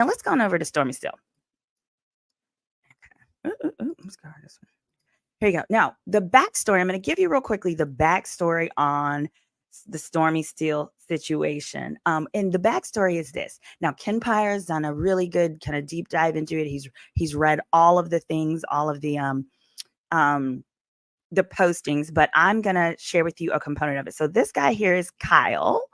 Now let's go on over to Stormy Steele. Let's go this one. Here you go. Now, the backstory, I'm going to give you real quickly the backstory on the Stormy Steele situation. And the backstory is this. Now, Ken Pyre's done a really good kind of deep dive into it. He's read all of the things, all of the postings, but I'm going to share with you a component of it. So this guy here is Kyle.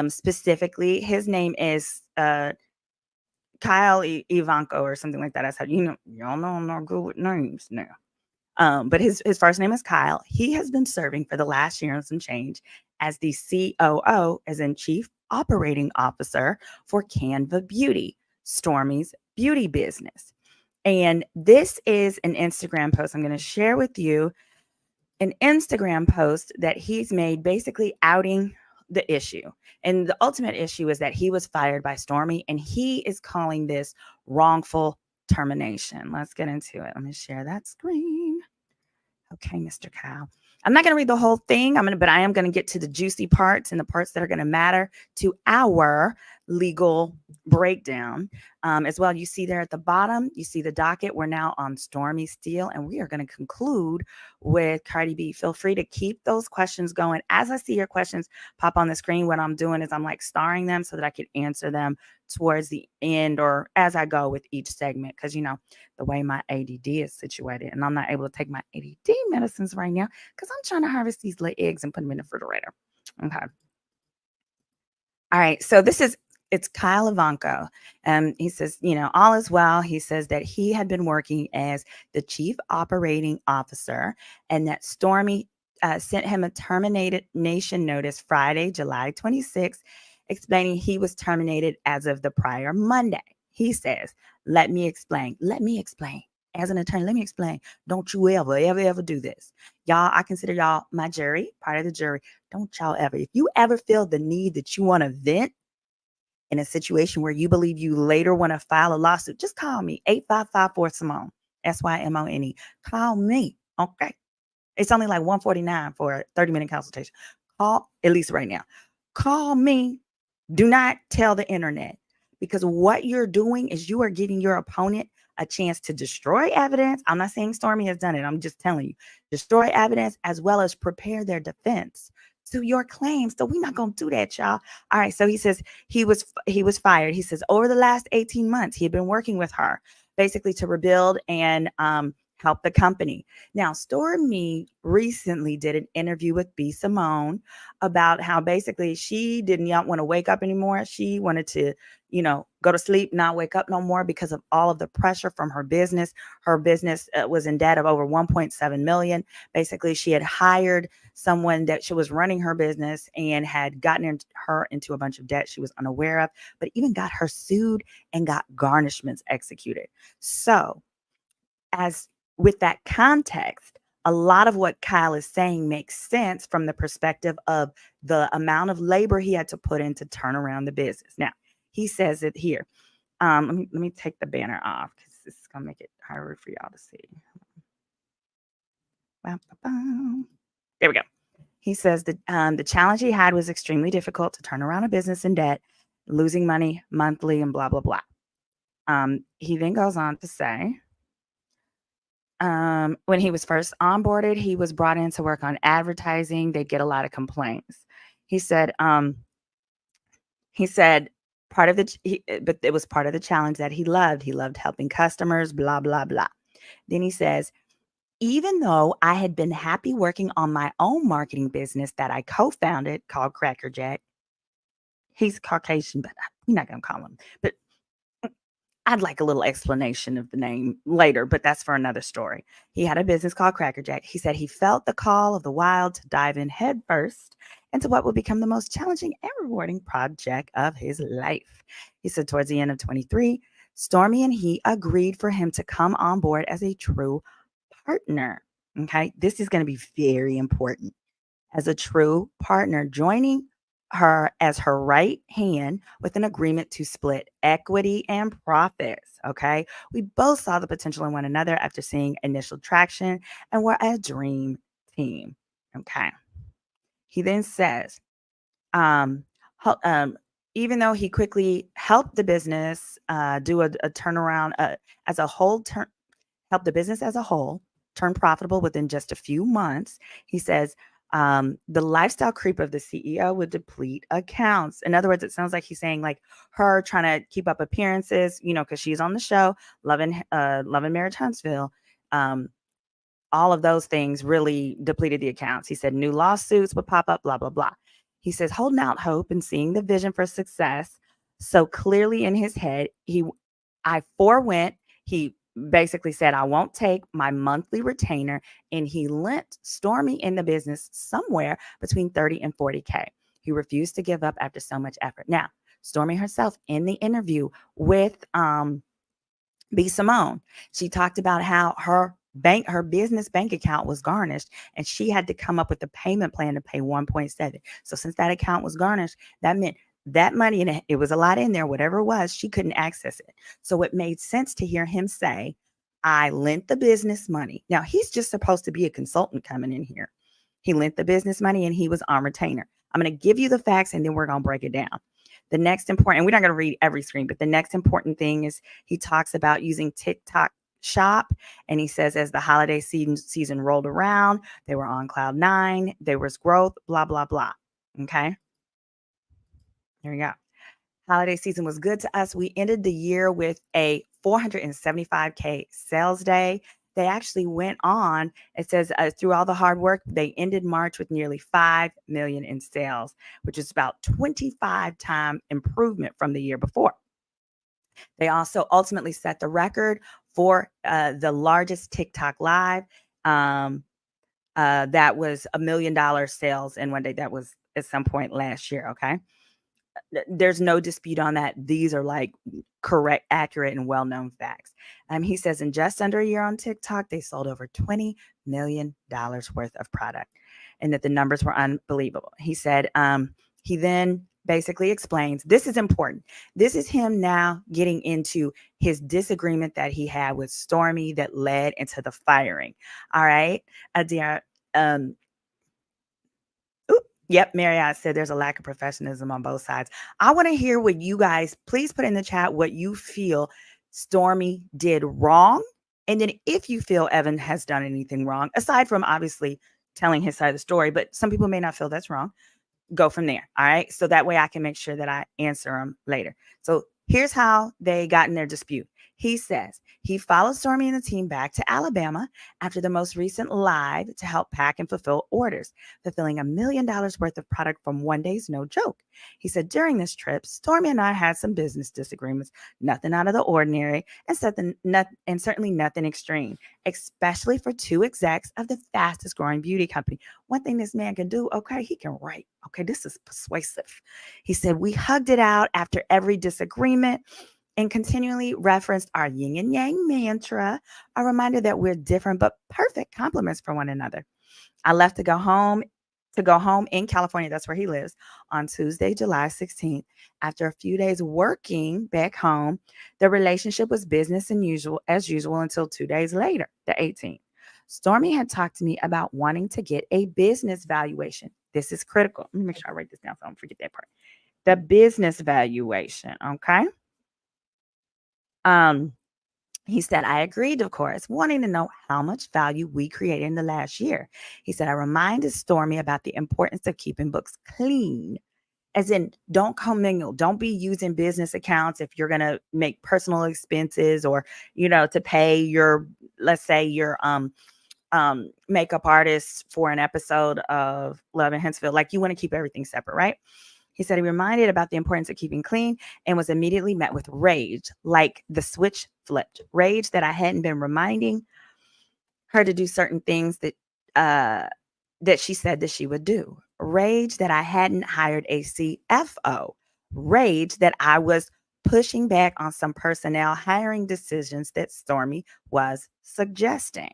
Specifically, his name is Kyle Ivanko or something like that. That's how y'all know I'm not good with names now. But his first name is Kyle. He has been serving for the last year and some change as the COO, as in Chief Operating Officer for Canva Beauty, Stormy's beauty business. And this is an Instagram post. I'm going to share with you an Instagram post that he's made basically outing the issue. And the ultimate issue is that he was fired by Stormy, and he is calling this wrongful termination. Let's get into it. Let me share that screen. Okay, Mr. Kyle. I'm not going to read the whole thing. But I am going to get to the juicy parts and the parts that are going to matter to our legal breakdown as well. You see there at the bottom, you see the docket. We're now on Stormy Steele, and we are going to conclude with Cardi B. Feel free to keep those questions going. As I see your questions pop on the screen, what I'm doing is I'm like starring them so that I can answer them towards the end or as I go with each segment, because the way my ADD is situated, and I'm not able to take my ADD medicines right now because I'm trying to harvest these little eggs and put them in the refrigerator. Okay. All right. So it's Kyle Ivanko. He says, all is well. He says that he had been working as the Chief Operating Officer and that Stormy sent him a termination notice Friday, July 26th, explaining he was terminated as of the prior Monday. He says, let me explain. As an attorney, let me explain. Don't you ever do this. Y'all, I consider y'all my jury, part of the jury. Don't y'all ever. If you ever feel the need that you want to vent in a situation where you believe you later want to file a lawsuit, just call me, 855-4-SIMONE, SYMONE. Call me, okay? It's only like $149 for a 30-minute consultation. Call, at least right now. Call me. Do not tell the internet, because what you're doing is you are giving your opponent a chance to destroy evidence. I'm not saying Stormy has done it. I'm just telling you, destroy evidence as well as prepare their defense to your claims. So we're not going to do that, y'all. All right. So he says he was fired. He says over the last 18 months, he had been working with her basically to rebuild and help the company. Now, Stormy recently did an interview with B. Simone about how basically she didn't want to wake up anymore. She wanted to, go to sleep, not wake up no more because of all of the pressure from her business. Her business was in debt of over $1.7 million. Basically, she had hired someone that she was running her business and had gotten her into a bunch of debt she was unaware of, but even got her sued and got garnishments executed. So as with that context, a lot of what Kyle is saying makes sense from the perspective of the amount of labor he had to put in to turn around the business. Now, he says it here. Let me take the banner off because this is going to make it harder for y'all to see. There we go. He says that the challenge he had was extremely difficult to turn around a business in debt, losing money monthly and blah, blah, blah. He then goes on to say, when he was first onboarded, he was brought in to work on advertising. They get a lot of complaints. He said but it was part of the challenge that he loved. He loved helping customers, blah, blah, blah. Then he says, even though I had been happy working on my own marketing business that I co-founded called Crackerjack, he's Caucasian, but we're not going to call him. But I'd like a little explanation of the name later, but that's for another story. He had a business called Crackerjack. He said he felt the call of the wild to dive in headfirst into what would become the most challenging and rewarding project of his life. He said towards the end of 23, Stormy and he agreed for him to come on board as a true partner. Okay, this is going to be very important. As a true partner, joining her as her right hand with an agreement to split equity and profits. Okay. We both saw the potential in one another after seeing initial traction and were a dream team. Okay. He then says, even though he quickly helped the business do a turnaround as a whole, help the business as a whole turn profitable within just a few months. He says the lifestyle creep of the CEO would deplete accounts. In other words, it sounds like he's saying like her trying to keep up appearances, because she's on the show, loving Marriage Huntsville. Um, all of those things really depleted the accounts. He said new lawsuits would pop up, blah, blah, blah. He says holding out hope and seeing the vision for success so clearly in his head, I forewent. He basically said, I won't take my monthly retainer. And he lent Stormy in the business somewhere between 30 and 40K. He refused to give up after so much effort. Now, Stormy herself in the interview with B. Simone, she talked about how her business bank account was garnished and she had to come up with a payment plan to pay 1.7. So since that account was garnished, that meant that money, and it was a lot in there, whatever it was, she couldn't access it. So it made sense to hear him say, I lent the business money. Now he's just supposed to be a consultant coming in here. He lent the business money and he was on retainer. I'm going to give you the facts and then we're going to break it down. The next important, we're not going to read every screen, but the next important thing is he talks about using TikTok Shop. And he says, as the holiday season rolled around, they were on cloud nine, there was growth, blah, blah, blah. Okay. Here we go. Holiday season was good to us. We ended the year with a 475K sales day. They actually went on, it says, through all the hard work, they ended March with nearly 5 million in sales, which is about 25-time improvement from the year before. They also ultimately set the record for the largest TikTok live. That was $1 million sales in one day. That was at some point last year. Okay. There's no dispute on that. These are like correct, accurate, and well-known facts. He says in just under a year on TikTok, they sold over $20 million worth of product and that the numbers were unbelievable. He said he then basically explains, this is important. This is him now getting into his disagreement that he had with Stormy that led into the firing. All right. Dear, Yep, Marriott said there's a lack of professionalism on both sides. I want to hear what you guys, please put in the chat what you feel Stormy did wrong. And then if you feel Evan has done anything wrong, aside from obviously telling his side of the story, but some people may not feel that's wrong, go from there. All right. So that way I can make sure that I answer them later. So here's how they got in their dispute. He says he followed Stormy and the team back to Alabama after the most recent live to help pack and fulfill orders, fulfilling $1 million worth of product from one day's no joke. He said during this trip, Stormy and I had some business disagreements, nothing out of the ordinary, and certainly nothing extreme, especially for two execs of the fastest growing beauty company. One thing this man can do, okay, he can write. Okay, this is persuasive. He said we hugged it out after every disagreement and continually referenced our yin and yang mantra, a reminder that we're different but perfect complements for one another. I left to go home in California, that's where he lives, on Tuesday, July 16th. After a few days working back home, the relationship was business as usual until 2 days later, the 18th. Stormy had talked to me about wanting to get a business valuation. This is critical. Let me make sure I write this down so I don't forget that part. The business valuation, okay? He said, I agreed, of course, wanting to know how much value we created in the last year. He said, I reminded Stormy about the importance of keeping books clean, as in don't commingle. Don't be using business accounts if you're going to make personal expenses or, to pay your, let's say your makeup artist for an episode of Love in Huntsville. Like you want to keep everything separate, right? He said he reminded about the importance of keeping clean and was immediately met with rage, like the switch flipped. Rage that I hadn't been reminding her to do certain things that she said that she would do. Rage that I hadn't hired a CFO. Rage that I was pushing back on some personnel hiring decisions that Stormy was suggesting.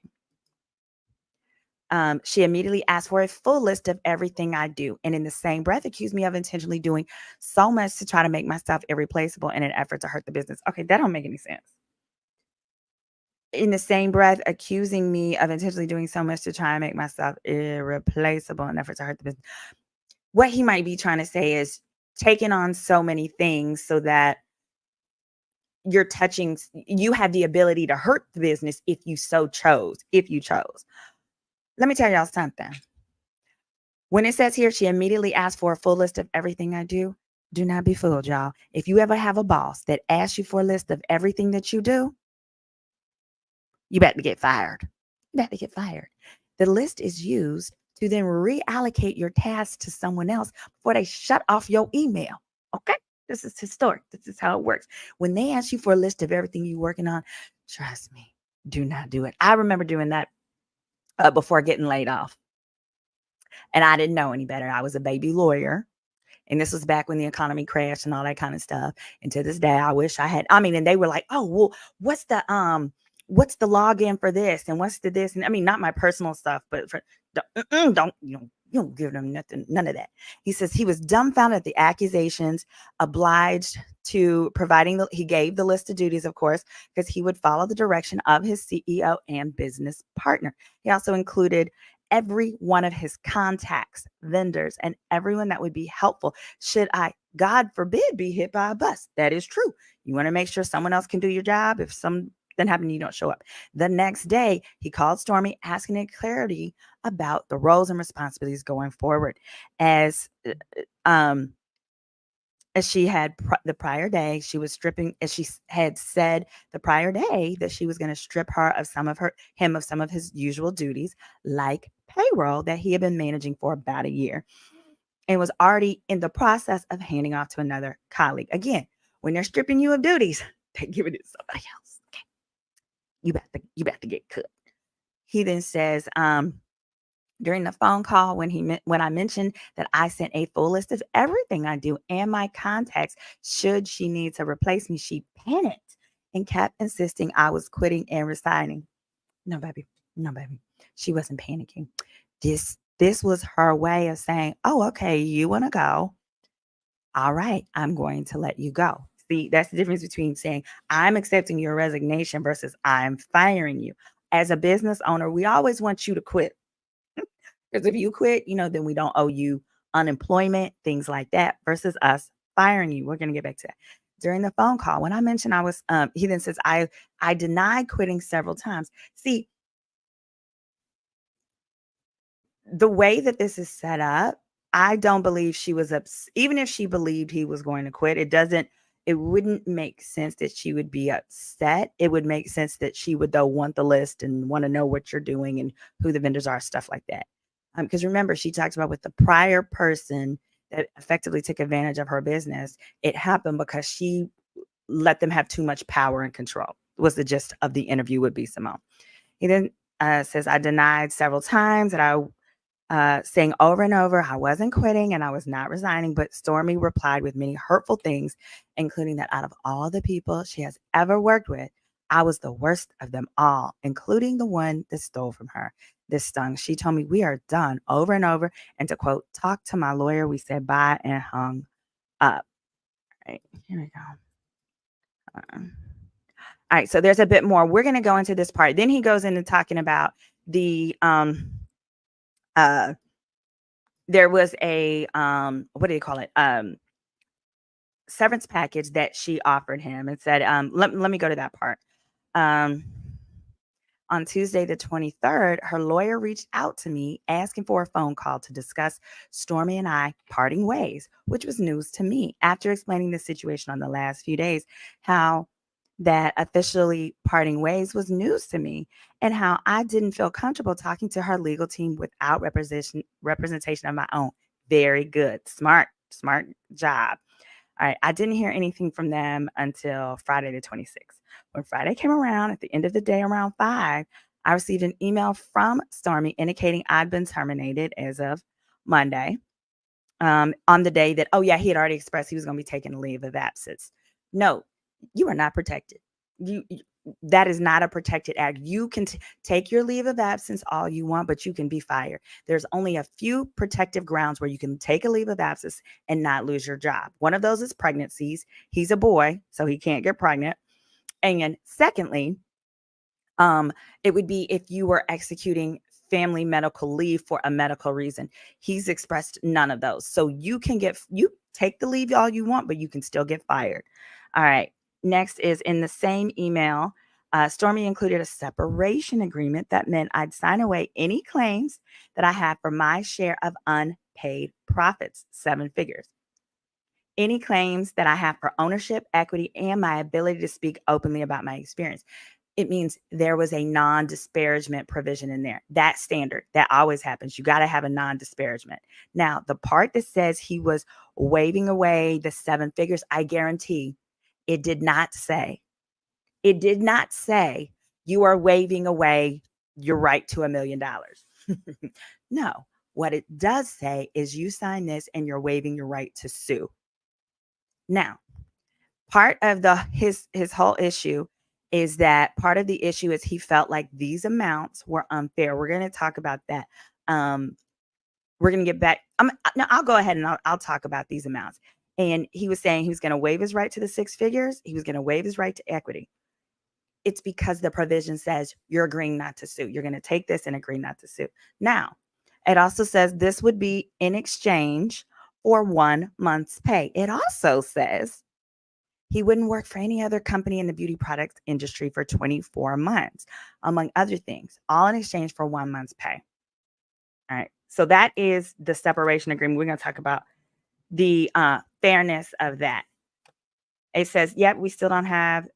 She immediately asked for a full list of everything I do. And in the same breath, accused me of intentionally doing so much to try to make myself irreplaceable in an effort to hurt the business. Okay, that don't make any sense. In the same breath, accusing me of intentionally doing so much to try and make myself irreplaceable in an effort to hurt the business. What he might be trying to say is taken on so many things so that you have the ability to hurt the business if you chose. Let me tell y'all something. When it says here, she immediately asked for a full list of everything I do not be fooled, y'all. If you ever have a boss that asks you for a list of everything that you do, you better get fired. You better get fired. The list is used to then reallocate your tasks to someone else before they shut off your email. Okay? This is historic. This is how it works. When they ask you for a list of everything you're working on, trust me, do not do it. I remember doing that before getting laid off. And I didn't know any better. I was a baby lawyer. And this was back when the economy crashed and all that kind of stuff. And to this day, I wish I had, and they were like, oh, well, what's the login for this? And what's the this? And not my personal stuff, but don't you don't give them nothing, none of that. He says he was dumbfounded at the accusations, obliged to he gave the list of duties, of course, because he would follow the direction of his CEO and business partner. He also included every one of his contacts, vendors, and everyone that would be helpful should I, God forbid, be hit by a bus. That is true. You want to make sure someone else can do your job. If something happened, you don't show up. The next day, he called Stormy asking clarity about the roles and responsibilities going forward. As she had the prior day, she was stripping, as she had said the prior day, that she was going to strip him of some of his usual duties, like payroll that he had been managing for about a year and was already in the process of handing off to another colleague. Again, when they're stripping you of duties, they give it to somebody else. Okay. You about to get cut. He then says, during the phone call, when I mentioned that I sent a full list of everything I do and my contacts, should she need to replace me, she panicked and kept insisting I was quitting and resigning. No, baby. No, baby. She wasn't panicking. This was her way of saying, oh, okay, you want to go. All right, I'm going to let you go. See, that's the difference between saying I'm accepting your resignation versus I'm firing you. As a business owner, we always want you to quit. Because if you quit, then we don't owe you unemployment, things like that, versus us firing you. We're going to get back to that. During the phone call, when I mentioned I was, he then says, I denied quitting several times. See, the way that this is set up, I don't believe she was even if she believed he was going to quit, it wouldn't make sense that she would be upset. It would make sense that she would, though, want the list and want to know what you're doing and who the vendors are, stuff like that. Because remember, she talks about with the prior person that effectively took advantage of her business, it happened because she let them have too much power and control, was the gist of the interview with B. Simone. He then says, I denied several times that saying over and over, I wasn't quitting and I was not resigning, but Stormy replied with many hurtful things, including that out of all the people she has ever worked with, I was the worst of them all, including the one that stole from her. This stung. She told me we are done over and over. And to quote, talk to my lawyer, we said bye and hung up. All right, here we go. All right, so there's a bit more. We're going to go into this part. Then he goes into talking about the there was a what do you call it? Severance package that she offered him and said, let me go to that part. On Tuesday, the 23rd, her lawyer reached out to me asking for a phone call to discuss Stormy and I parting ways, which was news to me. After explaining the situation on the last few days, how that officially parting ways was news to me and how I didn't feel comfortable talking to her legal team without representation of my own. Very good. Smart job. All right. I didn't hear anything from them until Friday the 26th. When Friday came around at the end of the day around 5, I received an email from Stormy indicating I'd been terminated as of Monday. On the day that, he had already expressed he was going to be taking a leave of absence. No, you are not protected. That is not a protected act. You can take your leave of absence all you want, but you can be fired. There's only a few protective grounds where you can take a leave of absence and not lose your job. One of those is pregnancies. He's a boy, so he can't get pregnant. And secondly, it would be if you were executing family medical leave for a medical reason. He's expressed none of those. So you take the leave all you want, but you can still get fired. All right. Next is in the same email, Stormy included a separation agreement that meant I'd sign away any claims that I had for my share of unpaid profits, 7 figures. Any claims that I have for ownership, equity, and my ability to speak openly about my experience. It means there was a non-disparagement provision in there. That's standard. That always happens. You got to have a non-disparagement. Now, the part that says he was waving away the 7 figures, I guarantee it did not say you are waving away your right to $1 million. No, what it does say is you sign this and you're waiving your right to sue. Now, part of his whole issue is that part of the issue is he felt like these amounts were unfair. We're going to talk about that. We're going to get back. No, I'll go ahead and I'll talk about these amounts. And he was saying he was going to waive his right to the 6 figures. He was going to waive his right to equity. It's because the provision says you're agreeing not to sue. You're going to take this and agree not to sue. Now, it also says this would be in exchange for 1 month's pay. It also says he wouldn't work for any other company in the beauty products industry for 24 months, among other things, all in exchange for 1 month's pay. All right. So that is the separation agreement. We're going to talk about the fairness of that. It says, yep, we still don't have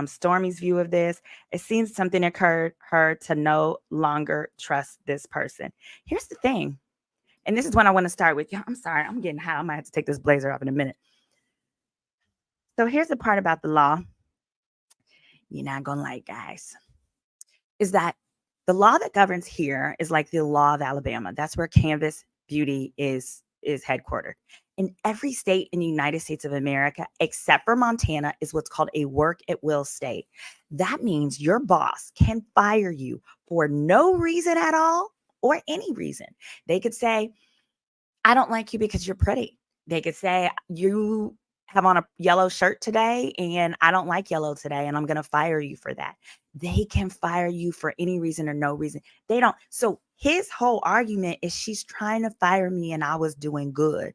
Stormy's view of this. It seems something occurred her to no longer trust this person. Here's the thing. And this is when I want to start with. I'm sorry, I'm getting hot. I might have to take this blazer off in a minute. So here's the part about the law you're not going to like, guys, is that the law that governs here is like the law of Alabama. That's where Canvas Beauty is headquartered. In every state in the United States of America, except for Montana, is what's called a work at will state. That means your boss can fire you for no reason at all or any reason. They could say, I don't like you because you're pretty. They could say, you have on a yellow shirt today and I don't like yellow today and I'm going to fire you for that. They can fire you for any reason or no reason. They don't. So his whole argument is she's trying to fire me and I was doing good.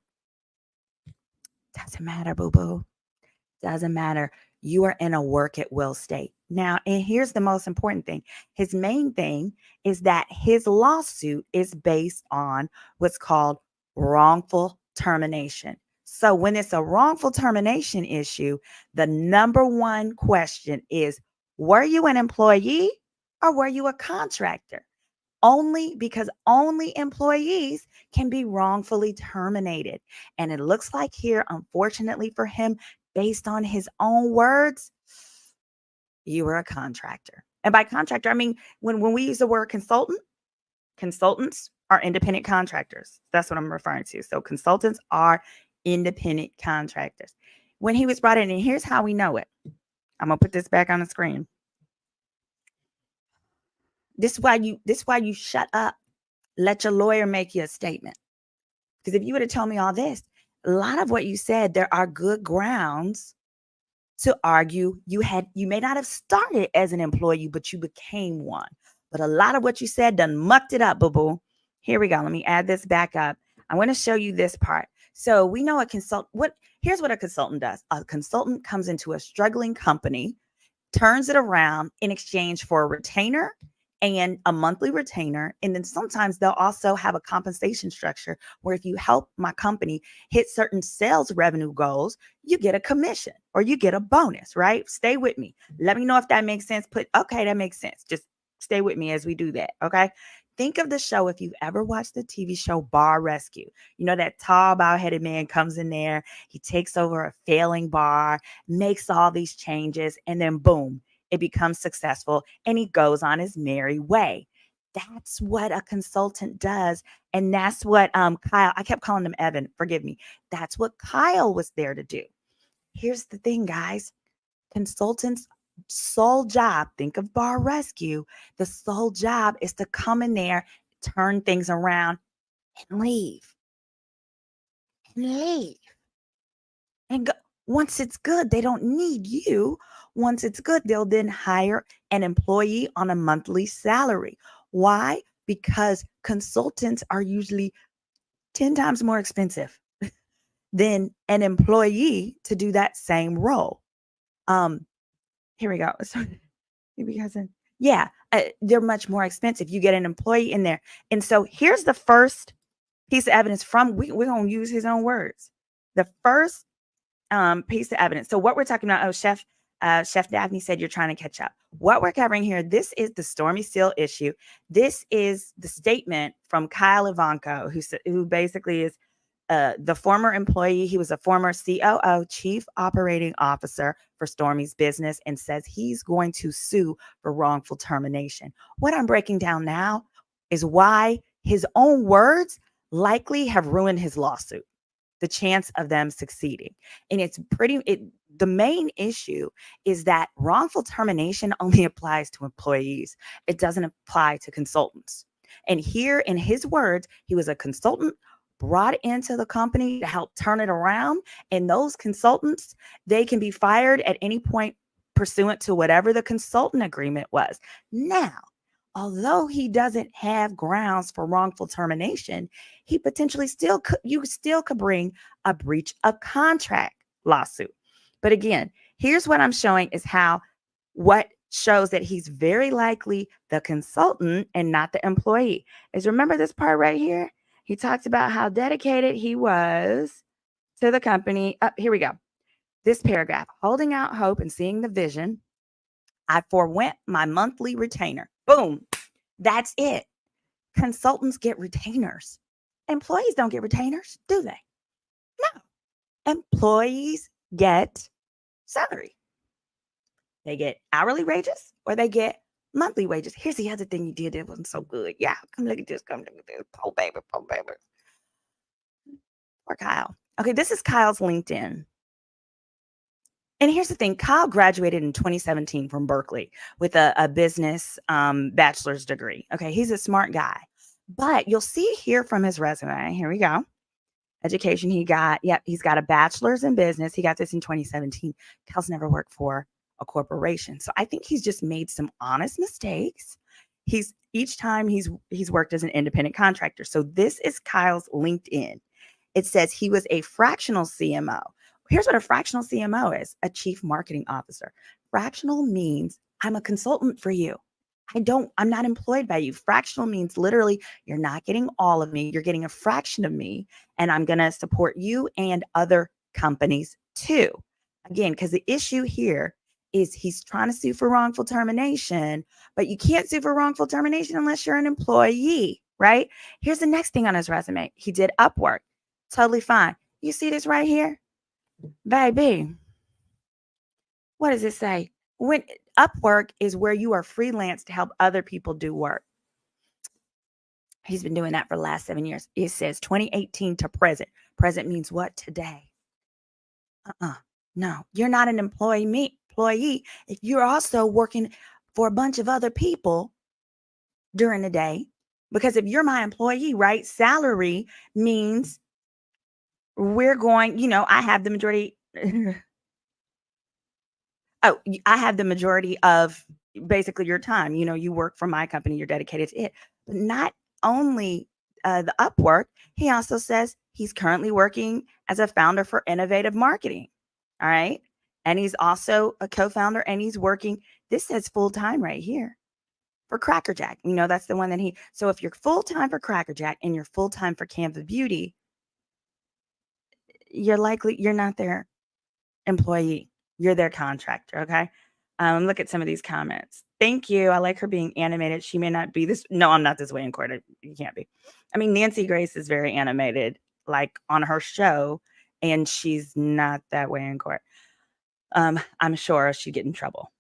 Doesn't matter, boo-boo. Doesn't matter. You are in a work at will state. Now, and here's the most important thing. His main thing is that his lawsuit is based on what's called wrongful termination. So when it's a wrongful termination issue, the number one question is, were you an employee or were you a contractor? Because only employees can be wrongfully terminated. And it looks like here, unfortunately for him, based on his own words, you were a contractor. And by contractor, I mean, when we use the word consultant, consultants are independent contractors. That's what I'm referring to. So consultants are independent contractors. When he was brought in, and here's how we know it. I'm going to put this back on the screen. This is why you shut up. Let your lawyer make you a statement. Because if you would have told me all this, a lot of what you said, there are good grounds to argue you may not have started as an employee, but you became one. But a lot of what you said done mucked it up, boo-boo. Here we go. Let me add this back up. I want to show you this part. So we know here's what a consultant does. A consultant comes into a struggling company, turns it around in exchange for a retainer and a monthly retainer. And then sometimes they'll also have a compensation structure where if you help my company hit certain sales revenue goals, you get a commission or you get a bonus, right? Stay with me. Let me know if that makes sense. Okay, that makes sense. Just stay with me as we do that. Okay. Think of the show, if you've ever watched the TV show Bar Rescue. You know, that tall, bald-headed man comes in there. He takes over a failing bar, makes all these changes, and then boom, it becomes successful and he goes on his merry way. That's what a consultant does. And that's what Kyle, I kept calling him Evan, forgive me. That's what Kyle was there to do. Here's the thing, guys. Consultants' sole job, think of Bar Rescue, the sole job is to come in there, turn things around and leave. And go. Once it's good, they don't need you. Once it's good, they'll then hire an employee on a monthly salary. Why? Because consultants are usually 10 times more expensive than an employee to do that same role. Here we go. So, because yeah, they're much more expensive. You get an employee in there. And so here's the first piece of evidence from, we're going to use his own words. The first piece of evidence. So what we're talking about, Chef Daphne said you're trying to catch up. What we're covering here, this is the Stormy Steele issue. This is the statement from Kyle Ivanko, who basically is the former employee. He was a former COO, Chief Operating Officer for Stormy's business, and says he's going to sue for wrongful termination. What I'm breaking down now is why his own words likely have ruined his lawsuit, the chance of them succeeding. And the main issue is that wrongful termination only applies to employees. It doesn't apply to consultants. And here, in his words, he was a consultant brought into the company to help turn it around. And those consultants, they can be fired at any point pursuant to whatever the consultant agreement was. Now, although he doesn't have grounds for wrongful termination, he potentially you still could bring a breach of contract lawsuit. But again, here's what I'm showing is what shows that he's very likely the consultant and not the employee. Is remember this part right here? He talks about how dedicated he was to the company. Here we go. This paragraph, holding out hope and seeing the vision, I forwent my monthly retainer. Boom. That's it. Consultants get retainers. Employees don't get retainers, do they? No. Employees get salary. They get hourly wages or they get monthly wages. Here's the other thing you did that wasn't so good. Yeah, come look at this. Come look at this. Poor baby, poor baby. Poor Kyle. Okay, this is Kyle's LinkedIn. And here's the thing. Kyle graduated in 2017 from Berkeley with a business bachelor's degree. Okay, he's a smart guy. But you'll see here from his resume, here we go. Education he got, he's got a bachelor's in business. He got this in 2017. Kyle's never worked for a corporation. So I think he's just made some honest mistakes. Each time he's worked as an independent contractor. So this is Kyle's LinkedIn. It says he was a fractional CMO. Here's what a fractional CMO is: a chief marketing officer. Fractional means I'm a consultant for you. I'm not employed by you. Fractional means literally you're not getting all of me. You're getting a fraction of me, and I'm going to support you and other companies too. Again, because the issue here is he's trying to sue for wrongful termination, but you can't sue for wrongful termination unless you're an employee, right? Here's the next thing on his resume. He did Upwork. Totally fine. You see this right here? Baby, what does it say? When Upwork is where you are freelance to help other people do work. He's been doing that for the last 7 years. It says 2018 to present. Present means what? Today. No, you're not an employee if you're also working for a bunch of other people during the day. Because if you're my employee, right, salary means we're going, I have the majority. I have the majority of basically your time. You work for my company, you're dedicated to it. But not only the Upwork, he also says he's currently working as a founder for innovative marketing. All right. And he's also a co-founder, and he's working, this says full-time right here, for Crackerjack. That's the one that so if you're full-time for Crackerjack and you're full-time for Canva Beauty, you're not their employee. You're their contractor. Okay. Look at some of these comments. Thank you. I like her being animated. She may not be this. No, I'm not this way in court. You can't be. I mean, Nancy Grace is very animated, like on her show, and she's not that way in court. I'm sure she'd get in trouble.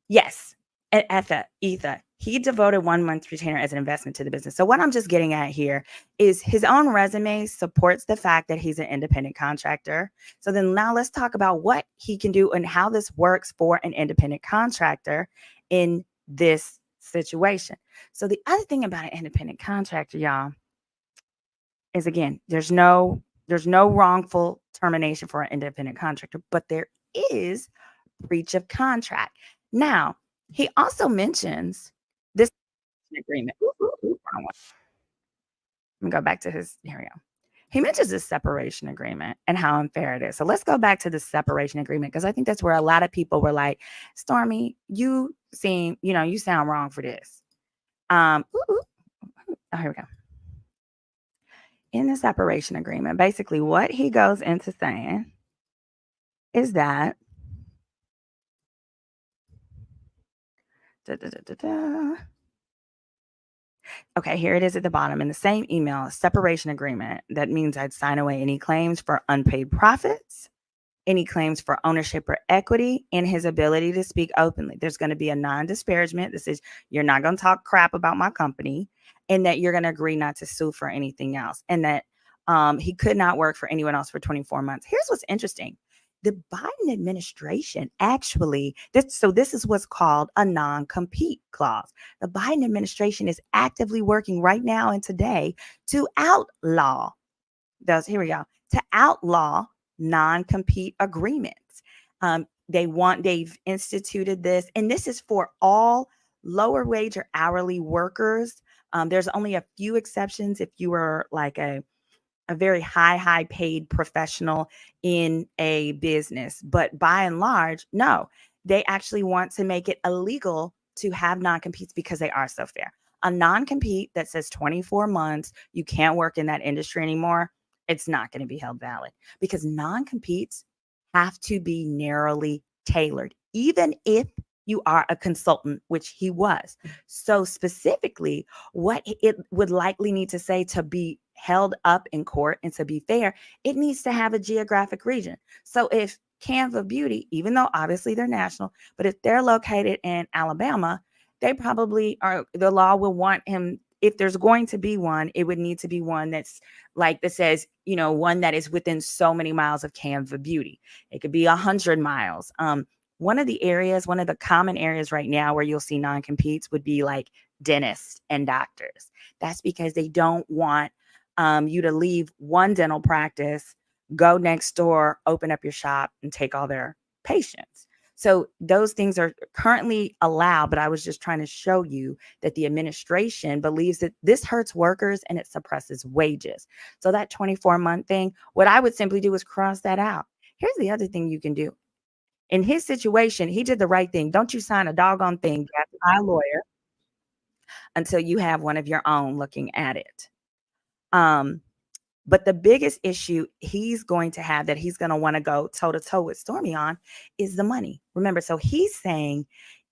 Yes. Etha, he devoted 1 month retainer as an investment to the business. So what I'm just getting at here is his own resume supports the fact that he's an independent contractor. So then now let's talk about what he can do and how this works for an independent contractor in this situation. So the other thing about an independent contractor, y'all, is again, there's no wrongful termination for an independent contractor, but there is breach of contract. Now, he also mentions this agreement. Let me go back to here we go. he mentions this separation agreement and how unfair it is. So let's go back to the separation agreement, because I think that's where a lot of people were like, Stormy, you sound wrong for this. Oh, here we go. In the separation agreement, basically what he goes into saying is that okay, here it is at the bottom in the same email, separation agreement. That means I'd sign away any claims for unpaid profits, any claims for ownership or equity, and his ability to speak openly. There's going to be a non-disparagement. This is, you're not going to talk crap about my company, and that you're going to agree not to sue for anything else, and that he could not work for anyone else for 24 months. Here's what's interesting. The Biden administration actually, this is what's called a non-compete clause. The Biden administration is actively working right now and today to outlaw those. Here we go. To outlaw non-compete agreements. They've instituted this, and this is for all lower wage or hourly workers. There's only a few exceptions if you were like a very high paid professional in a business. But by and large, no, they actually want to make it illegal to have non-competes because they are so fair. A non-compete that says 24 months, you can't work in that industry anymore, it's not going to be held valid, because non-competes have to be narrowly tailored, even if you are a consultant, which he was. So specifically, what it would likely need to say to be held up in court and to be fair, it needs to have a geographic region. So if Canva Beauty, even though obviously they're national, but if they're located in Alabama, they probably are, the law will want him, if there's going to be one, it would need to be one that's like, that says, one that is within so many miles of Canva Beauty. It could be 100 miles. One of the common areas right now where you'll see non-competes would be like dentists and doctors. That's because they don't want you to leave one dental practice, go next door, open up your shop, and take all their patients. So those things are currently allowed, but I was just trying to show you that the administration believes that this hurts workers and it suppresses wages. So that 24-month thing, what I would simply do is cross that out. Here's the other thing you can do. In his situation, he did the right thing. Don't you sign a doggone thing. You have to buy a lawyer until you have one of your own looking at it. But the biggest issue he's going to have, that he's going to want to go toe to toe with Stormy on, is the money. Remember, so he's saying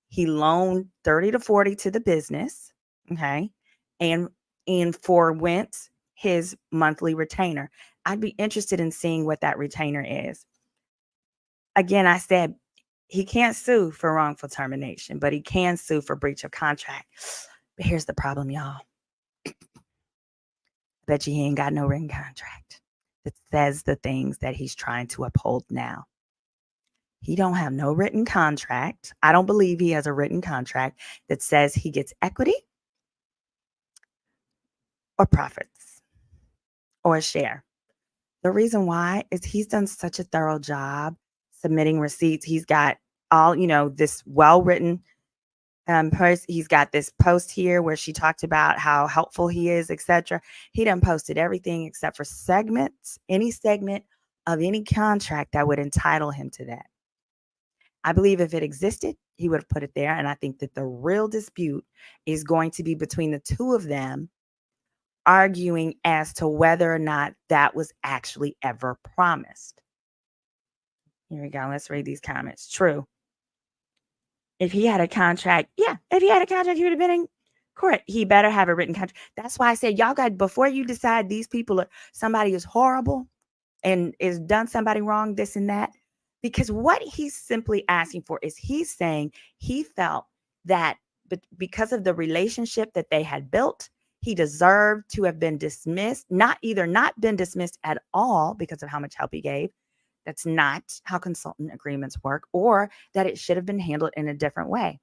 he loaned 30 to 40 to the business, okay, and forwent his monthly retainer. I'd be interested in seeing what that retainer is. Again, I said he can't sue for wrongful termination, but he can sue for breach of contract. But here's the problem, y'all. Bet you he ain't got no written contract that says the things that he's trying to uphold now. He don't have no written contract. I don't believe he has a written contract that says he gets equity or profits or a share. The reason why is he's done such a thorough job submitting receipts. He's got all, this well-written post. He's got this post here where she talked about how helpful he is, etc. He done posted everything except for any segment of any contract that would entitle him to that. I believe if it existed, he would have put it there. And I think that the real dispute is going to be between the two of them arguing as to whether or not that was actually ever promised. Here we go. Let's read these comments. True. If he had a contract, he would have been in court. He better have a written contract. That's why I said, y'all got, before you decide these people somebody is horrible and is done somebody wrong, this and that, because what he's simply asking for is, he's saying he felt that because of the relationship that they had built, he deserved to have been dismissed, not been dismissed at all because of how much help he gave. That's not how consultant agreements work, or that it should have been handled in a different way.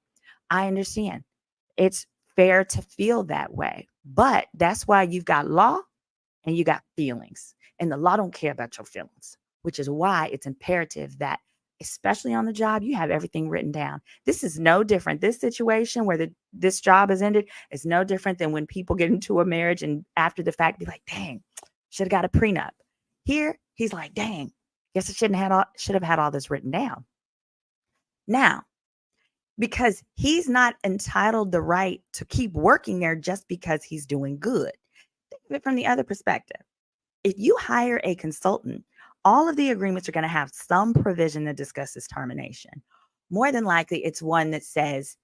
I understand. It's fair to feel that way, but that's why you've got law and you got feelings, and the law don't care about your feelings, which is why it's imperative that, especially on the job, you have everything written down. This is no different. This situation where this job has ended is no different than when people get into a marriage and after the fact be like, dang, Should have got a prenup. Here, he's like, dang, guess I should have had all this written down. Now, because he's not entitled the right to keep working there just because he's doing good. Think of it from the other perspective. If you hire a consultant, all of the agreements are going to have some provision that discusses termination. More than likely, it's one that says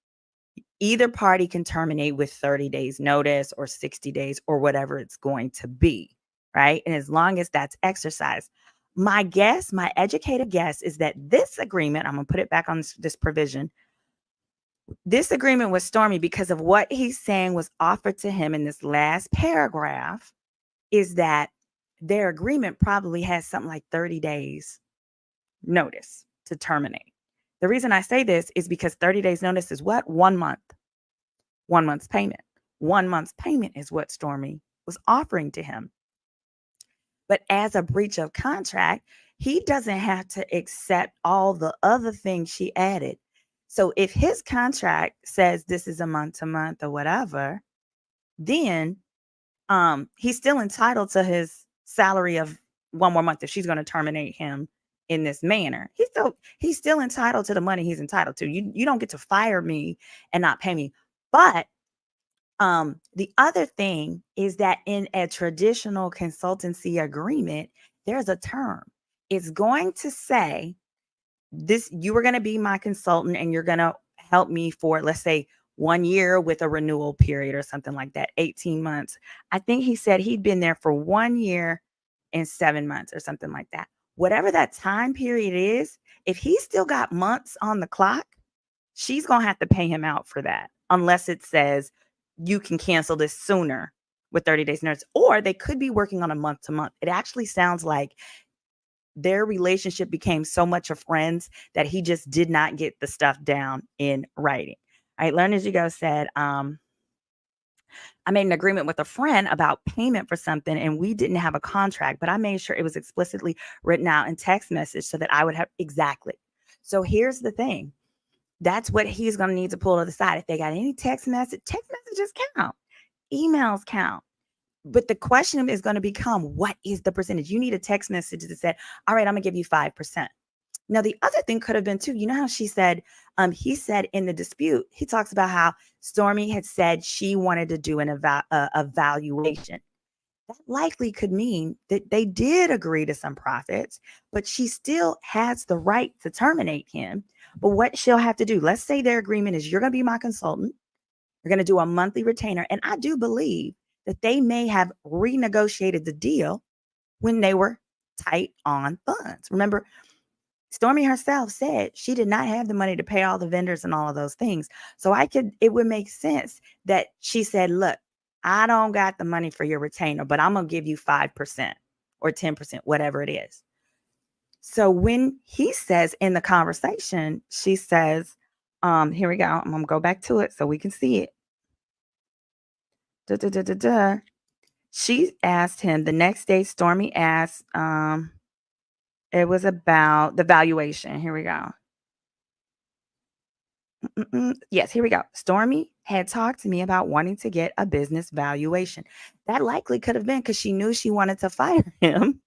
either party can terminate with 30 days notice or 60 days or whatever it's going to be, right? And as long as that's exercised, my guess, my educated guess is that this agreement, I'm going to put it back on this provision, this agreement with Stormy, because of what he's saying was offered to him in this last paragraph, is that their agreement probably has something like 30 days notice to terminate. The reason I say this is because 30 days notice is what? 1 month. 1 month's payment. 1 month's payment is what Stormy was offering to him. But as a breach of contract, he doesn't have to accept all the other things she added. So if his contract says this is a month to month or whatever, then he's still entitled to his salary of 1 more month if she's going to terminate him in this manner. He's still entitled to the money he's entitled to. You don't get to fire me and not pay me. But the other thing is that in a traditional consultancy agreement, there's a term. It's going to say this, you are going to be my consultant and you're going to help me for, let's say, 1 year with a renewal period or something like that, 18 months. I think he said he'd been there for 1 year and 7 months or something like that. Whatever that time period is, if he's still got months on the clock, she's going to have to pay him out for that, unless it says you can cancel this sooner with 30 days notice, or they could be working on a month to month. It actually sounds like their relationship became so much of friends that he just did not get the stuff down in writing. All right, Learn As You Go said, I made an agreement with a friend about payment for something and we didn't have a contract, but I made sure it was explicitly written out in text message so that I would have exactly. So here's the thing. That's what he's going to need to pull to the side. If they got any text messages count, emails count. But the question is going to become, what is the percentage? You need a text message that said, all right, I'm going to give you 5%. Now, the other thing could have been too, you know how she said, he said in the dispute, he talks about how Stormy had said she wanted to do an evaluation. That likely could mean that they did agree to some profits, but she still has the right to terminate him. But what she'll have to do, let's say their agreement is you're going to be my consultant. You're going to do a monthly retainer. And I do believe that they may have renegotiated the deal when they were tight on funds. Remember, Stormy herself said she did not have the money to pay all the vendors and all of those things. So it would make sense that she said, look, I don't got the money for your retainer, but I'm going to give you 5% or 10%, whatever it is. So when he says in the conversation, she says, here we go. I'm going to go back to it so we can see it. She asked him the next day. Stormy asked, it was about the valuation. Here we go. Yes, here we go. Stormy had talked to me about wanting to get a business valuation. That likely could have been because she knew she wanted to fire him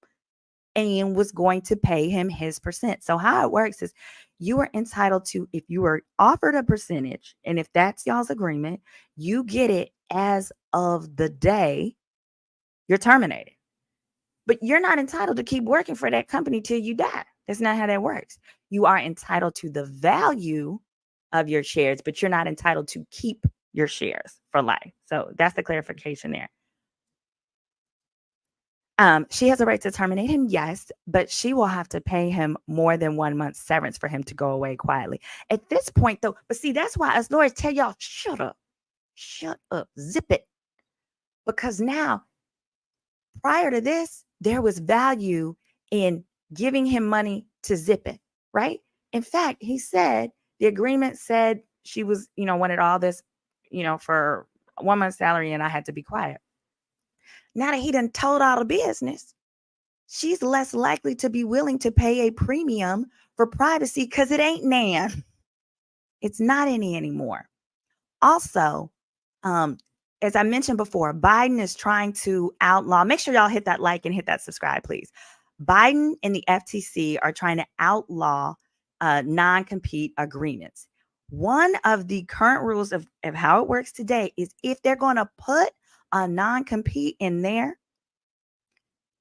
and was going to pay him his percent. So how it works is you are entitled to, if you were offered a percentage, and if that's y'all's agreement, you get it as of the day you're terminated. But you're not entitled to keep working for that company till you die. That's not how that works. You are entitled to the value of your shares, but you're not entitled to keep your shares for life. So that's the clarification there. She has a right to terminate him, yes, but she will have to pay him more than 1 month's severance for him to go away quietly. At this point, though, but see, that's why us lawyers tell y'all, shut up, zip it. Because now, prior to this, there was value in giving him money to zip it, right? In fact, he said the agreement said she was, wanted all this, for 1 month's salary and I had to be quiet. Now that he done told all the business, she's less likely to be willing to pay a premium for privacy because it ain't Nan. It's not any anymore. Also, as I mentioned before, Biden is trying to outlaw. Make sure y'all hit that like and hit that subscribe, please. Biden and the FTC are trying to outlaw non-compete agreements. One of the current rules of how it works today is if they're going to put a non-compete in there,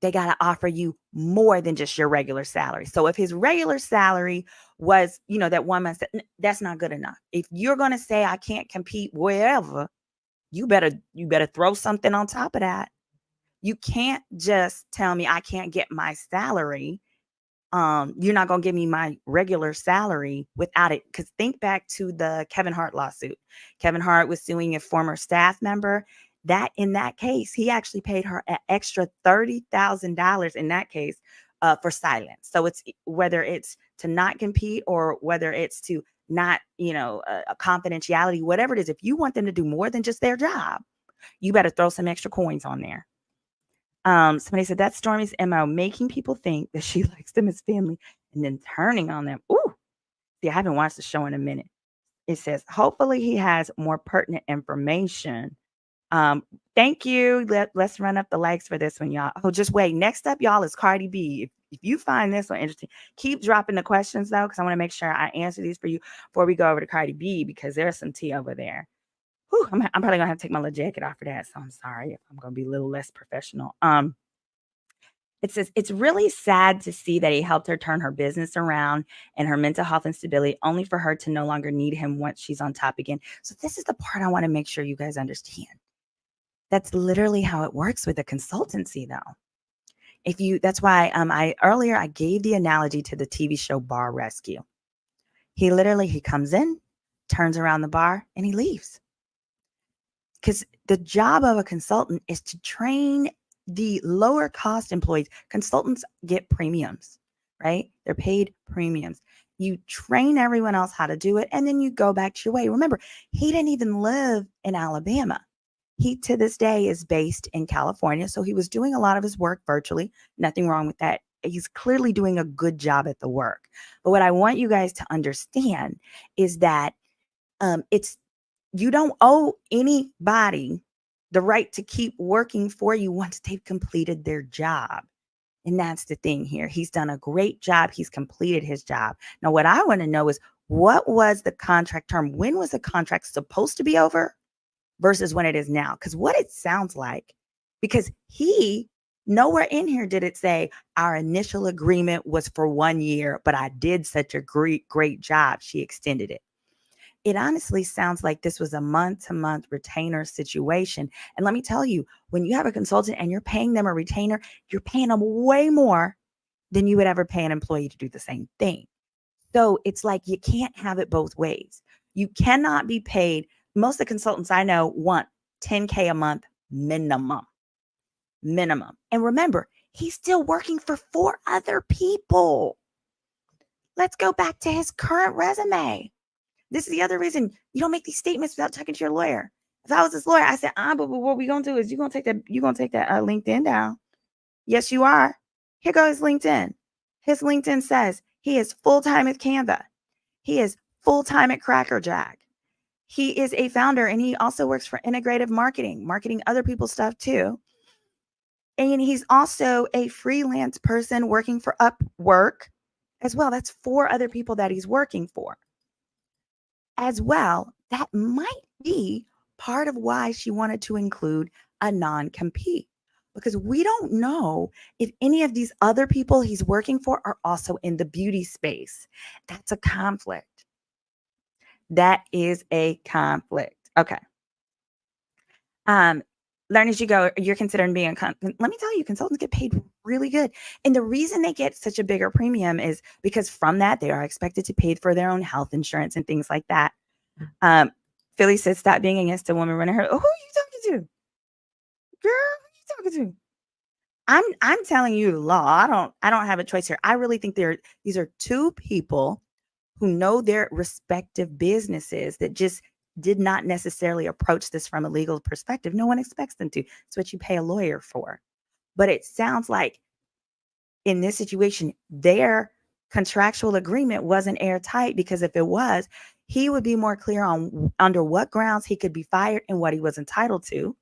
they got to offer you more than just your regular salary. So if his regular salary was, that 1 month, that's not good enough. If you're going to say I can't compete wherever, you better throw something on top of that. You can't just tell me I can't get my salary. You're not going to give me my regular salary without it. Because think back to the Kevin Hart lawsuit. Kevin Hart was suing a former staff member. That in that case, he actually paid her an extra $30,000 in that case for silence. So it's whether it's to not compete or whether it's to not, a confidentiality, whatever it is. If you want them to do more than just their job, you better throw some extra coins on there. Somebody said that's Stormy's MO, making people think that she likes them as family and then turning on them. Ooh, see, I haven't watched the show in a minute. It says, hopefully he has more pertinent information. Thank you. Let's run up the likes for this one, y'all. Oh, just wait. Next up, y'all, is Cardi B. If you find this one interesting, keep dropping the questions, though, because I want to make sure I answer these for you before we go over to Cardi B, because there's some tea over there. Whew, I'm probably going to have to take my little jacket off for that, so I'm sorry if I'm going to be a little less professional. It says, it's really sad to see that he helped her turn her business around and her mental health and stability, only for her to no longer need him once she's on top again. So this is the part I want to make sure you guys understand. That's literally how it works with a consultancy, though. That's why I gave the analogy to the TV show Bar Rescue. He comes in, turns around the bar, and he leaves. Because the job of a consultant is to train the lower cost employees. Consultants get premiums, right? They're paid premiums. You train everyone else how to do it, and then you go back to your way. Remember, he didn't even live in Alabama. He, to this day, is based in California. So he was doing a lot of his work virtually. Nothing wrong with that. He's clearly doing a good job at the work. But what I want you guys to understand is that you don't owe anybody the right to keep working for you once they've completed their job. And that's the thing here. He's done a great job. He's completed his job. Now, what I want to know is, what was the contract term? When was the contract supposed to be over versus when it is now? Because what it sounds like, because nowhere in here did it say our initial agreement was for 1 year, but I did such a great job, she extended it. It honestly sounds like this was a month-to-month retainer situation. And let me tell you, when you have a consultant and you're paying them a retainer, you're paying them way more than you would ever pay an employee to do the same thing. So it's like you can't have it both ways. You cannot be paid. Most of the consultants I know want $10K a month minimum. And remember, he's still working for 4 other people. Let's go back to his current resume. This is the other reason you don't make these statements without talking to your lawyer. If I was his lawyer, I said, but what we're going to do is you're going to take that LinkedIn down. Yes, you are. Here goes LinkedIn. His LinkedIn says he is full-time at Canva. He is full-time at Cracker Jack. He is a founder, and he also works for integrative marketing other people's stuff too. And he's also a freelance person working for Upwork as well. That's 4 other people that he's working for as well. That might be part of why she wanted to include a non-compete, because we don't know if any of these other people he's working for are also in the beauty space. That's a conflict. That is a conflict. Okay. Learn as you go. You're considering being let me tell you, consultants get paid really good. And the reason they get such a bigger premium is because from that, they are expected to pay for their own health insurance and things like that. Philly says, stop being against a woman running her. Oh, who are you talking to? Girl, who are you talking to? I'm telling you the law. I don't have a choice here. I really think these are 2 people who know their respective businesses that just did not necessarily approach this from a legal perspective. No one expects them to. It's what you pay a lawyer for. But it sounds like in this situation, their contractual agreement wasn't airtight, because if it was, he would be more clear on under what grounds he could be fired and what he was entitled to.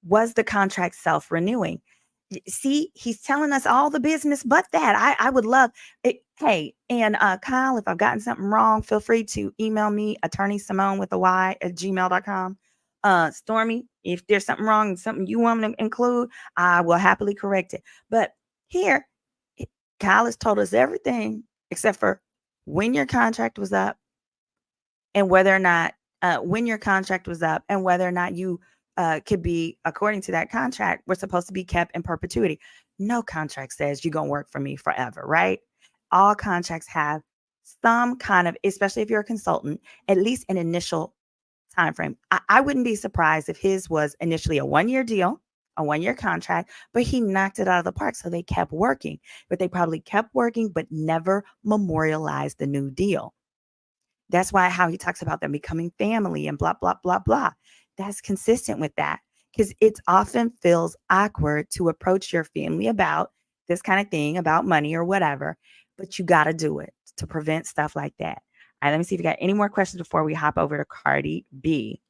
Was the contract self-renewing? See, he's telling us all the business but that. I would love it. Hey, and Kyle, if I've gotten something wrong, feel free to email me, attorney Simone with a Y at gmail.com. Stormy, if there's something wrong, something you want me to include, I will happily correct it. But here, Kyle has told us everything except for when your contract was up and whether or not when your contract was up and whether or not you could be, according to that contract, we're supposed to be kept in perpetuity. No contract says you're going to work for me forever, right? All contracts have some kind of, especially if you're a consultant, at least an initial time frame. I wouldn't be surprised if his was initially a 1-year deal, a 1-year contract, but he knocked it out of the park. So they kept working, but they probably kept working, but never memorialized the new deal. That's why how he talks about them becoming family and blah, blah, blah, blah. That's consistent with that because it often feels awkward to approach your family about this kind of thing, about money or whatever, but you got to do it to prevent stuff like that. All right, let me see if you got any more questions before we hop over to Cardi B.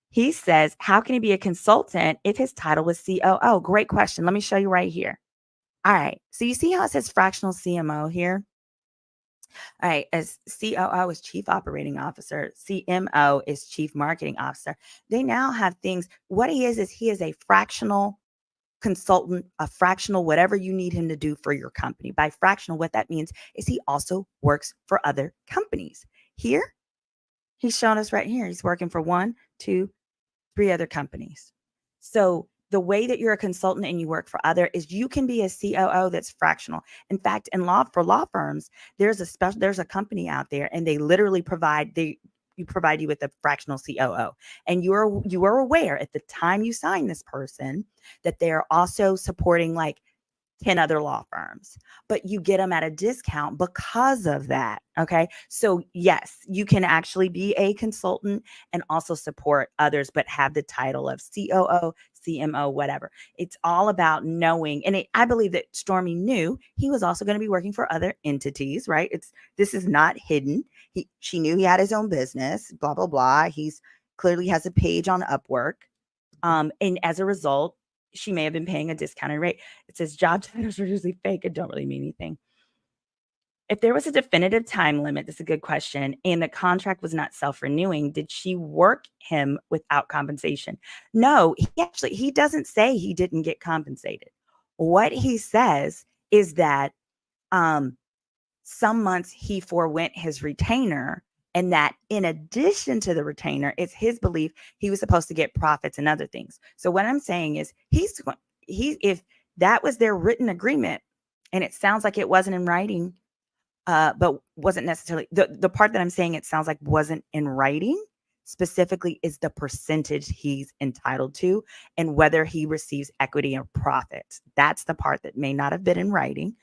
He says, how can he be a consultant if his title was COO? Great question. Let me show you right here. All right. So you see how it says fractional CMO here? All right, as COO is Chief Operating Officer, CMO is Chief Marketing Officer. They now have things. What he is he is a fractional consultant, a fractional whatever you need him to do for your company. By fractional, what that means is he also works for other companies. Here, he's shown us right here. He's working for 1, 2, 3 other companies. So the way that you're a consultant and you work for other is you can be a COO that's fractional. In fact, for law firms, there's a company out there and they literally provide you with a fractional COO. And you are aware at the time you sign this person that they're also supporting like 10 other law firms, but you get them at a discount because of that. Okay. So yes, you can actually be a consultant and also support others, but have the title of COO, CMO, whatever. It's all about knowing. And I believe that Stormy knew he was also going to be working for other entities, right? This is not hidden. She knew he had his own business, blah, blah, blah. He's clearly has a page on Upwork. And as a result, she may have been paying a discounted rate. It says job titles are usually fake and don't really mean anything. If there was a definitive time limit, that's a good question, and the contract was not self-renewing, did she work him without compensation? No, he doesn't say he didn't get compensated. What he says is that some months he forwent his retainer, and that in addition to the retainer, it's his belief he was supposed to get profits and other things. So what I'm saying is if that was their written agreement, and it sounds like it wasn't in writing, but wasn't necessarily the part that I'm saying it sounds like wasn't in writing specifically is the percentage he's entitled to and whether he receives equity or profits. That's the part that may not have been in writing.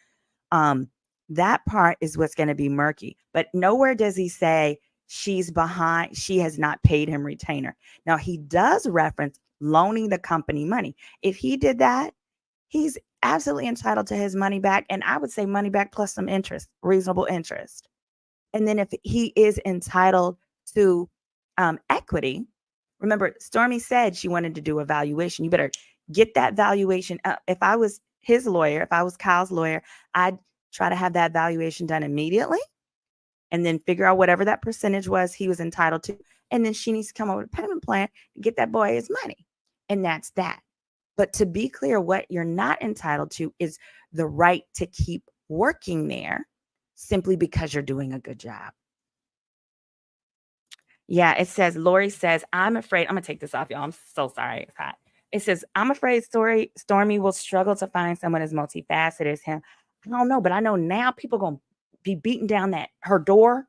That part is what's going to be murky, but nowhere does he say she's behind. She has not paid him retainer. Now he does reference loaning the company money. If he did that, he's absolutely entitled to his money back. And I would say money back plus some interest, reasonable interest. And then if he is entitled to equity, remember Stormy said she wanted to do a valuation. You better get that valuation. If I was his lawyer, if I was Kyle's lawyer, I'd try to have that valuation done immediately and then figure out whatever that percentage was he was entitled to. And then she needs to come up with a payment plan to get that boy his money. And that's that. But to be clear, what you're not entitled to is the right to keep working there simply because you're doing a good job. Yeah, it says, Lori says, I'm afraid, I'm going to take this off, y'all. I'm so sorry. It's hot. It says, I'm afraid Stormy will struggle to find someone as multifaceted as him. I don't know, but I know now people going to be beating down her door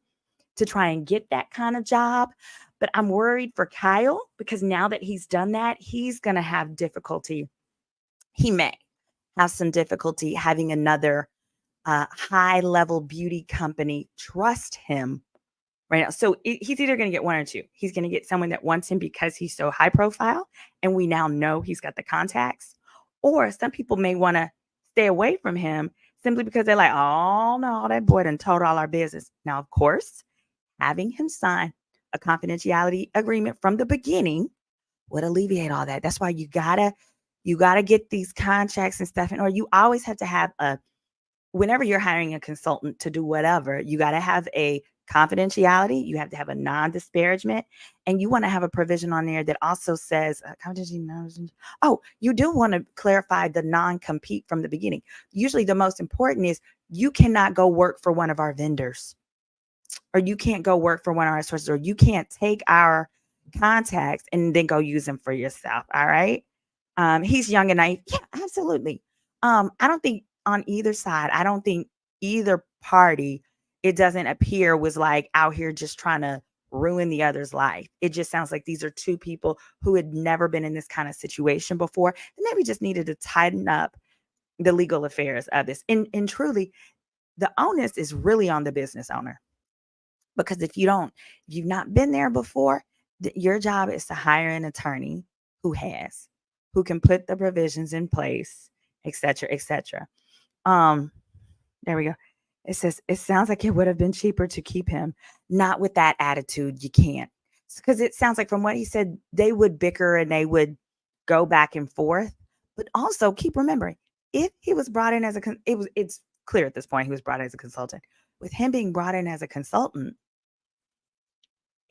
to try and get that kind of job. But I'm worried for Kyle because now that he's done that, he's going to have difficulty. He may have some difficulty having another high-level beauty company trust him right now. So he's either going to get one or two. He's going to get someone that wants him because he's so high profile, and we now know he's got the contacts. Or some people may want to stay away from him simply because they're like, oh no, that boy done told all our business. Now, of course, having him sign a confidentiality agreement from the beginning would alleviate all that. That's why you gotta get these contracts and stuff, or you always have to have a whenever you're hiring a consultant to do whatever, you got to have a confidentiality, you have to have a non-disparagement, and you want to have a provision on there that also says oh, you do want to clarify the non-compete from the beginning. Usually the most important is you cannot go work for one of our vendors, or you can't go work for one of our sources, or you can't take our contacts and then go use them for yourself. All right. He's young and naive. Yeah, absolutely. I don't think on either side, I don't think either party, it doesn't appear was like out here just trying to ruin the other's life. It just sounds like these are two people who had never been in this kind of situation before and maybe just needed to tighten up the legal affairs of this. And truly, the onus is really on the business owner. Because if you've not been there before, your job is to hire an attorney who has, who can put the provisions in place, et cetera, et cetera. Um, there we go. It says, it sounds like it would have been cheaper to keep him. Not with that attitude, you can't. Because it sounds like from what he said, they would bicker and they would go back and forth. But also keep remembering, if he was brought in as it's clear at this point he was brought in as a consultant. With him being brought in as a consultant,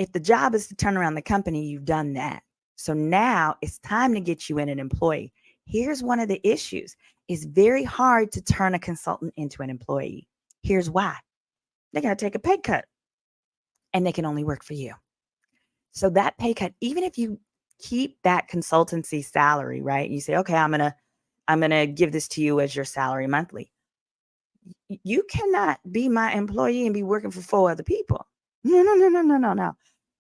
if the job is to turn around the company, you've done that. So now it's time to get you in an employee. Here's one of the issues. It's very hard to turn a consultant into an employee. Here's why. They got to take a pay cut and they can only work for you. So that pay cut, even if you keep that consultancy salary, right? You say, okay, I'm going to give this to you as your salary monthly. You cannot be my employee and be working for 4 other people. No.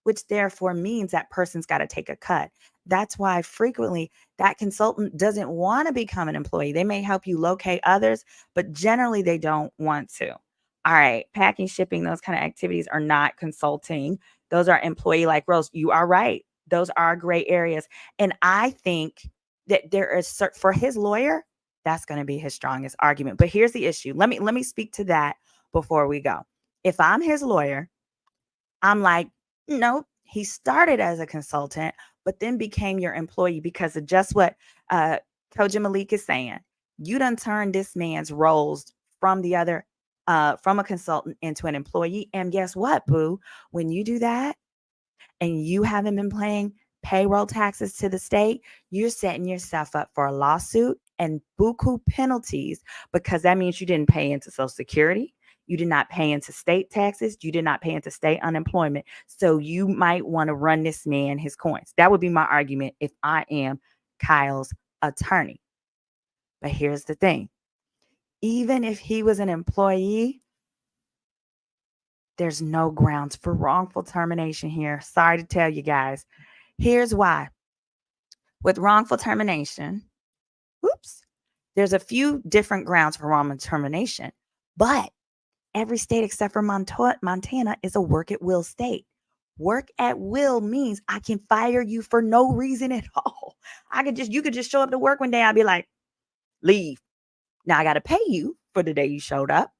Which therefore means that person's got to take a cut. That's why frequently that consultant doesn't want to become an employee. They may help you locate others, but generally they don't want to. All right, packing, shipping, those kind of activities are not consulting. Those are employee like roles. You are right. Those are gray areas. And I think that there is, for his lawyer, that's going to be his strongest argument. But here's the issue. Let me speak to that before we go. If I'm his lawyer, I'm like, nope, he started as a consultant, but then became your employee because of just what Coach Malik is saying. You done turned this man's roles from from a consultant into an employee. And guess what, boo? When you do that and you haven't been paying payroll taxes to the state, you're setting yourself up for a lawsuit and buku penalties, because that means you didn't pay into Social Security. You did not pay into state taxes. You did not pay into state unemployment. So you might want to run this man his coins. That would be my argument if I am Kyle's attorney. But here's the thing. Even if he was an employee, there's no grounds for wrongful termination here. Sorry to tell you guys. Here's why. With wrongful termination, there's a few different grounds for wrongful termination, but every state except for Montana is a work at will state. Work at will means I can fire you for no reason at all. You could just show up to work one day. I'd be like, leave. Now I got to pay you for the day you showed up.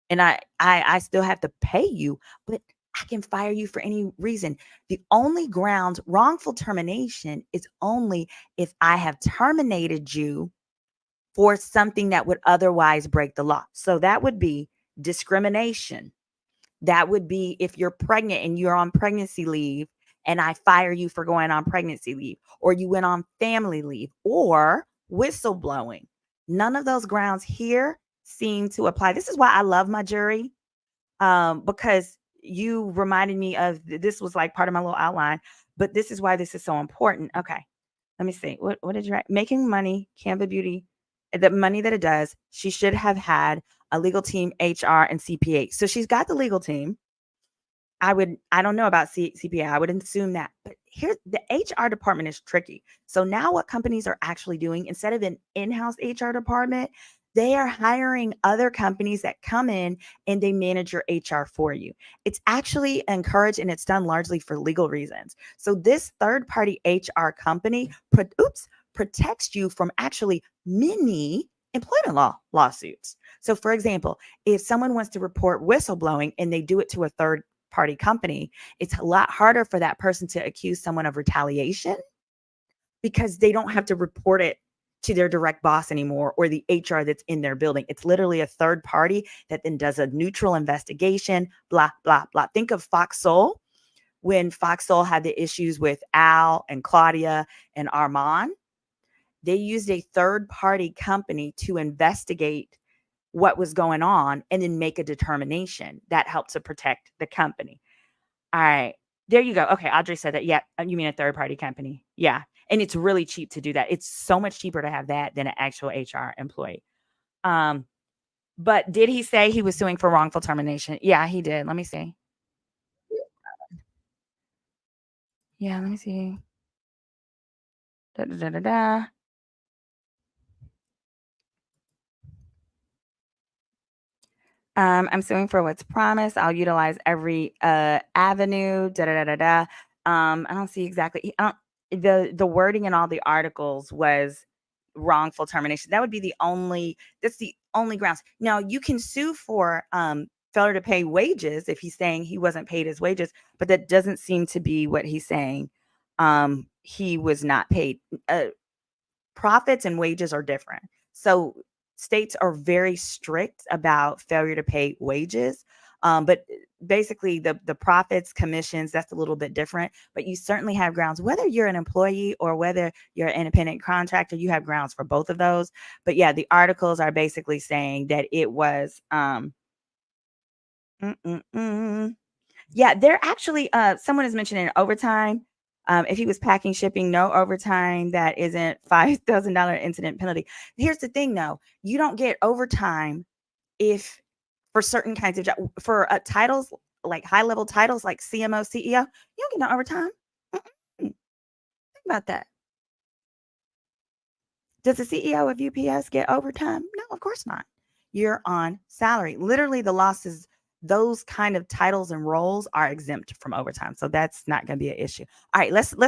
And I still have to pay you, but I can fire you for any reason. The only grounds wrongful termination is only if I have terminated you for something that would otherwise break the law. So that would be discrimination. That would be if you're pregnant and you're on pregnancy leave and I fire you for going on pregnancy leave, or you went on family leave, or whistleblowing. None of those grounds here seem to apply. This is why I love my jury, because you reminded me of, this was like part of my little outline, but this is why this is so important. Okay, let me see. What did you write? Making money, Canva Beauty, the money that it does, she should have had a legal team, HR, and CPA. So she's got the legal team. I don't know about CPA. I would assume that. But here, the HR department is tricky. So now what companies are actually doing, instead of an in-house HR department, they are hiring other companies that come in and they manage your HR for you. It's actually encouraged and it's done largely for legal reasons. So this third-party HR company protects you from actually many employment law lawsuits. So, for example, if someone wants to report whistleblowing and they do it to a third party company, it's a lot harder for that person to accuse someone of retaliation because they don't have to report it to their direct boss anymore or the HR that's in their building. It's literally a third party that then does a neutral investigation, blah, blah, blah. Think of Fox Soul when Fox Soul had the issues with Al and Claudia and Armand. They used a third party company to investigate what was going on and then make a determination that helped to protect the company. All right. There you go. Okay. Audrey said that. Yeah. You mean a third party company? Yeah. And it's really cheap to do that. It's so much cheaper to have that than an actual HR employee. But did he say he was suing for wrongful termination? Yeah, he did. Let me see. Yeah, let me see. Da, da, da, da, da. I'm suing for what's promised. I'll utilize every avenue. Da da da da da. I don't see exactly. I don't, the wording in all the articles was wrongful termination. That would be the only. That's the only grounds. Now you can sue for failure to pay wages if he's saying he wasn't paid his wages, but that doesn't seem to be what he's saying. He was not paid. Profits and wages are different. So states are very strict about failure to pay wages. But basically the profits, commissions, that's a little bit different. But you certainly have grounds, whether you're an employee or whether you're an independent contractor, you have grounds for both of those. But yeah, the articles are basically saying that it was mm, mm, mm. Yeah, they're actually someone is mentioning overtime. If he was packing, shipping, no overtime, that isn't $5,000 incident penalty. Here's the thing though, you don't get overtime if for certain kinds of job for titles like high level titles like CMO, CEO, you don't get no overtime. Mm-mm. Think about that. Does the CEO of UPS get overtime? No, of course not. You're on salary. Literally, the losses, those kind of titles and roles are exempt from overtime. So that's not going to be an issue. All right, let's go.